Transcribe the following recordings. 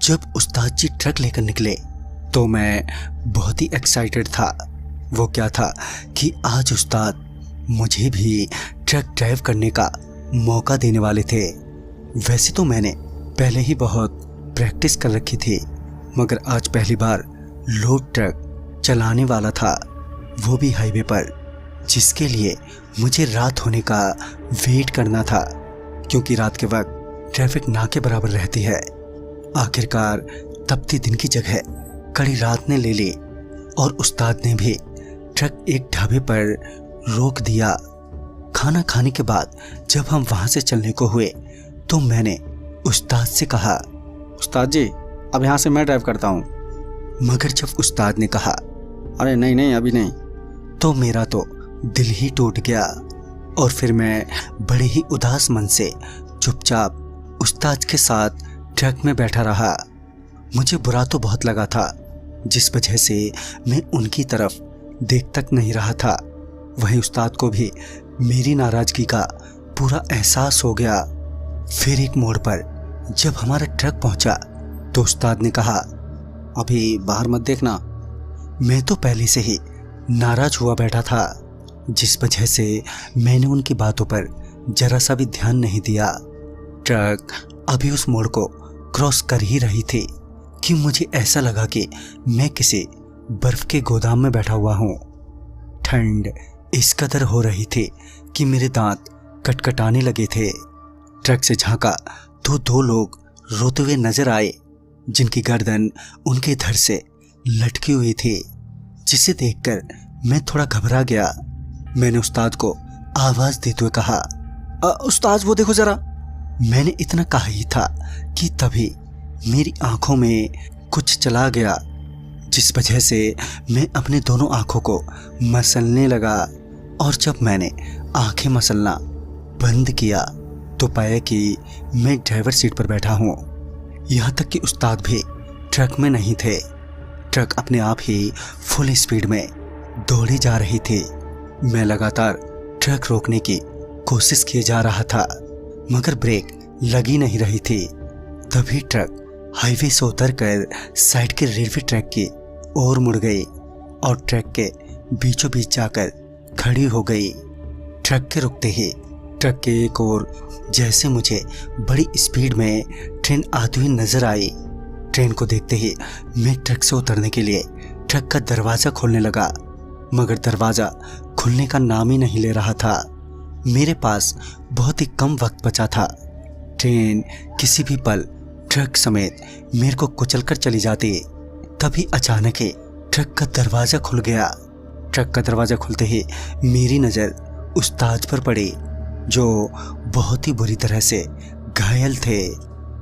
जब उस्ताद जी ट्रक लेकर निकले तो मैं बहुत ही एक्साइटेड था। वो क्या था कि आज उस्ताद मुझे भी ट्रक ड्राइव करने का मौका देने वाले थे। वैसे तो मैंने पहले ही बहुत प्रैक्टिस कर रखी थी, मगर आज पहली बार लोड ट्रक चलाने वाला था, वो भी हाईवे पर, जिसके लिए मुझे रात होने का वेट करना था, क्योंकि रात के वक्त ट्रैफिक ना के बराबर रहती है। आखिरकार तपती दिन की जगह कड़ी रात ने ले ली और उस्ताद ने भी ट्रक एक ढाबे पर रोक दिया। खाना खाने के बाद जब हम वहां से चलने को हुए तो मैंने उस्ताद से कहा, उस्ताद जी अब यहाँ से मैं ड्राइव करता हूँ। मगर जब उस्ताद ने कहा अरे नहीं नहीं अभी नहीं, तो मेरा तो दिल ही टूट गया और फिर मैं बड़े ही उदास मन से चुपचाप उस्ताद के साथ ट्रक में बैठा रहा। मुझे बुरा तो बहुत लगा था, जिस वजह से मैं उनकी तरफ देख तक नहीं रहा था। वहीं उस्ताद को भी मेरी नाराज़गी का पूरा एहसास हो गया। फिर एक मोड़ पर जब हमारा ट्रक पहुंचा तो उस्ताद ने कहा, अभी बाहर मत देखना। मैं तो पहले से ही नाराज हुआ बैठा था, जिस वजह से मैंने उनकी बातों पर जरा सा भी ध्यान नहीं दिया। ट्रक अभी उस मोड़ को क्रॉस कर ही रही थी कि मुझे ऐसा लगा कि मैं किसी बर्फ के गोदाम में बैठा हुआ हूँ। ठंड इस कदर हो रही थी कि मेरे दांत कटकटाने लगे थे। ट्रक से झांका तो दो लोग रोते हुए नजर आए, जिनकी गर्दन उनके धड़ से लटकी हुई थी, जिसे देखकर मैं थोड़ा घबरा गया। मैंने उस्ताद को आवाज देते हुए कहा, उस्ताद वो देखो जरा। मैंने इतना कहा ही था कि तभी मेरी आंखों में कुछ चला गया, जिस वजह से मैं अपने दोनों आंखों को मसलने लगा। और जब मैंने आंखें मसलना बंद किया तो पाया कि मैं ड्राइवर सीट पर बैठा हूँ। यहाँ तक कि उस्ताद भी ट्रक में नहीं थे। ट्रक अपने आप ही फुल स्पीड में दौड़ी जा रही थी। मैं लगातार ट्रक रोकने की कोशिश किए जा रहा था, मगर ब्रेक लगी नहीं रही थी। तभी ट्रक हाईवे से उतरकर साइड के रेलवे ट्रैक की ओर मुड़ गई और ट्रक के बीचों बीच जाकर खड़ी हो गई। ट्रक के रुकते ही ट्रक के एक ओर जैसे मुझे बड़ी स्पीड में ट्रेन आती हुई नजर आई। ट्रेन को देखते ही मैं ट्रक से उतरने के लिए ट्रक का दरवाज़ा खोलने लगा, मगर दरवाज़ा खुलने का नाम ही नहीं ले रहा था। मेरे पास बहुत ही कम वक्त बचा था। ट्रेन किसी भी पल ट्रक समेत मेरे को कुचलकर चली जाती। तभी अचानक ही ट्रक का दरवाज़ा खुल गया। ट्रक का दरवाज़ा खुलते ही मेरी नज़र उस्ताद पर पड़ी, जो बहुत ही बुरी तरह से घायल थे।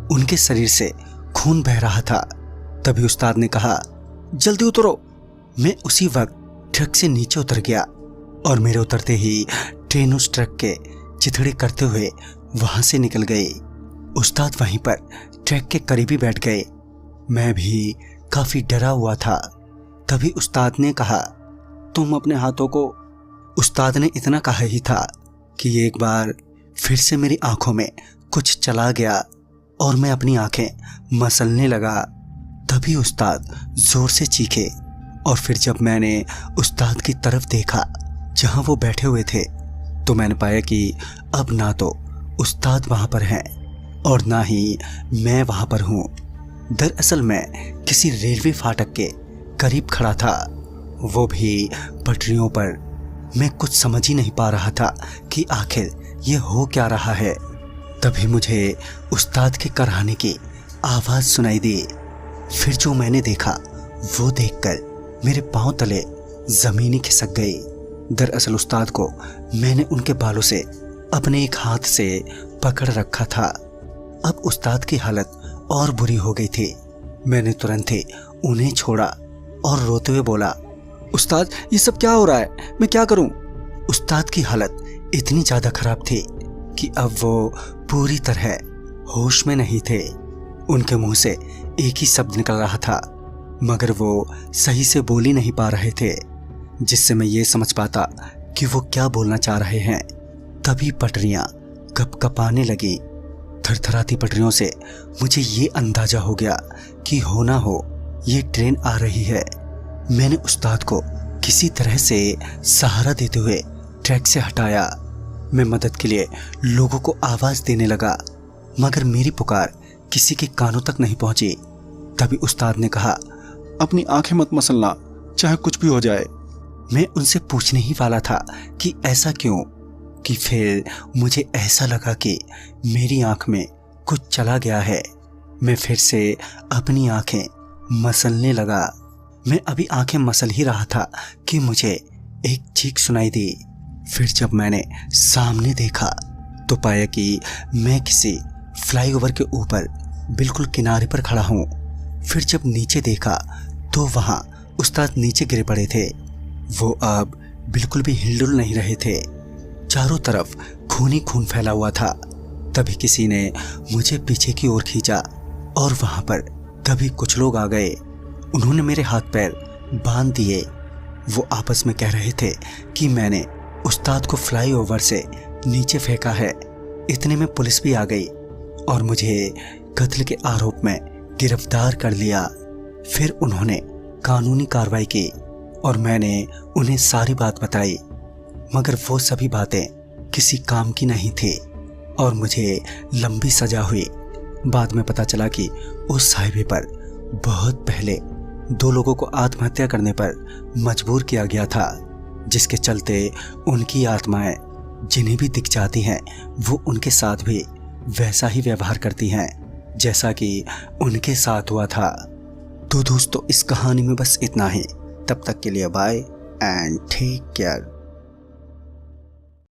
उनके शरीर से खून बह रहा था। तभी उस्ताद ने कहा, जल्दी उतरो। मैं उसी वक्त ट्रक से नीचे उतर गया और मेरे उतरते ही ट्रेन उस ट्रक के चिथड़े करते हुए वहां से निकल गई। उस्ताद वहीं पर ट्रक के करीब ही बैठ गए। मैं भी काफ़ी डरा हुआ था। तभी उस्ताद ने कहा, तुम अपने हाथों को। उस्ताद ने इतना कहा ही था कि एक बार फिर से मेरी आंखों में कुछ चला गया और मैं अपनी आंखें मसलने लगा। तभी उस्ताद जोर से चीखे और फिर जब मैंने उस्ताद की तरफ देखा जहां वो बैठे हुए थे, तो मैंने पाया कि अब ना तो उस्ताद वहां पर हैं और ना ही मैं वहां पर हूँ। दरअसल मैं किसी रेलवे फाटक के करीब खड़ा था, वो भी पटरियों पर। मैं कुछ समझ ही नहीं पा रहा था कि आखिर ये हो क्या रहा है। तभी मुझे उस्ताद के कराहने की आवाज़ सुनाई दी। फिर जो मैंने देखा वो देखकर मेरे पांव तले ज़मीन ही खिसक गई। दरअसल उस्ताद को मैंने उनके बालों से अपने एक हाथ से पकड़ रखा था। अब उस्ताद की हालत और बुरी हो गई थी। मैंने तुरंत ही उन्हें छोड़ा और रोते हुए बोला, उस्ताद ये सब क्या हो रहा है, मैं क्या करूं? उस्ताद की हालत इतनी ज़्यादा खराब थी कि अब वो पूरी तरह होश में नहीं थे। उनके मुंह से एक ही शब्द निकल रहा था, मगर वो सही से बोल ही नहीं पा रहे थे, जिससे मैं ये समझ पाता कि वो क्या बोलना चाह रहे हैं। तभी पटरियां कपकपाने लगी। थरथराती पटरियों से मुझे ये अंदाजा हो गया कि हो ना हो ये ट्रेन आ रही है। मैंने उस्ताद को किसी तरह से सहारा देते हुए ट्रैक से हटाया। मैं मदद के लिए लोगों को आवाज़ देने लगा, मगर मेरी पुकार किसी के कानों तक नहीं पहुंची। तभी उस्ताद ने कहा, अपनी आंखें मत मसलना, चाहे कुछ भी हो जाए। मैं उनसे पूछने ही वाला था कि ऐसा क्यों, कि फिर मुझे ऐसा लगा कि मेरी आंख में कुछ चला गया है। मैं फिर से अपनी आंखें मसलने लगा। मैं अभी आंखें मसल ही रहा था कि मुझे एक चीख सुनाई दी। फिर जब मैंने सामने देखा तो पाया कि मैं किसी फ्लाईओवर के ऊपर बिल्कुल किनारे पर खड़ा हूँ। फिर जब नीचे देखा तो वहाँ उस्ताद नीचे गिरे पड़े थे। वो अब बिल्कुल भी हिलडुल नहीं रहे थे। चारों तरफ खून ही खून फैला हुआ था। तभी किसी ने मुझे पीछे की ओर खींचा और वहाँ पर तभी कुछ लोग आ गए। उन्होंने मेरे हाथ पैर बांध दिए। वो आपस में कह रहे थे कि मैंने उस्ताद को फ्लाईओवर से नीचे फेंका है। इतने में पुलिस भी आ गई और मुझे कत्ल के आरोप में गिरफ्तार कर लिया। फिर उन्होंने कानूनी कार्रवाई की और मैंने उन्हें सारी बात बताई, मगर वो सभी बातें किसी काम की नहीं थी और मुझे लंबी सजा हुई। बाद में पता चला कि उस हाईवे पर बहुत पहले 2 लोगों को आत्महत्या करने पर मजबूर किया गया था, जिसके चलते उनकी आत्माएं जिन्हें भी दिख जाती हैं वो उनके साथ भी वैसा ही व्यवहार करती हैं जैसा कि उनके साथ हुआ था। तो दोस्तों, इस कहानी में बस इतना ही। तब तक के लिए बाय एंड टेक केयर।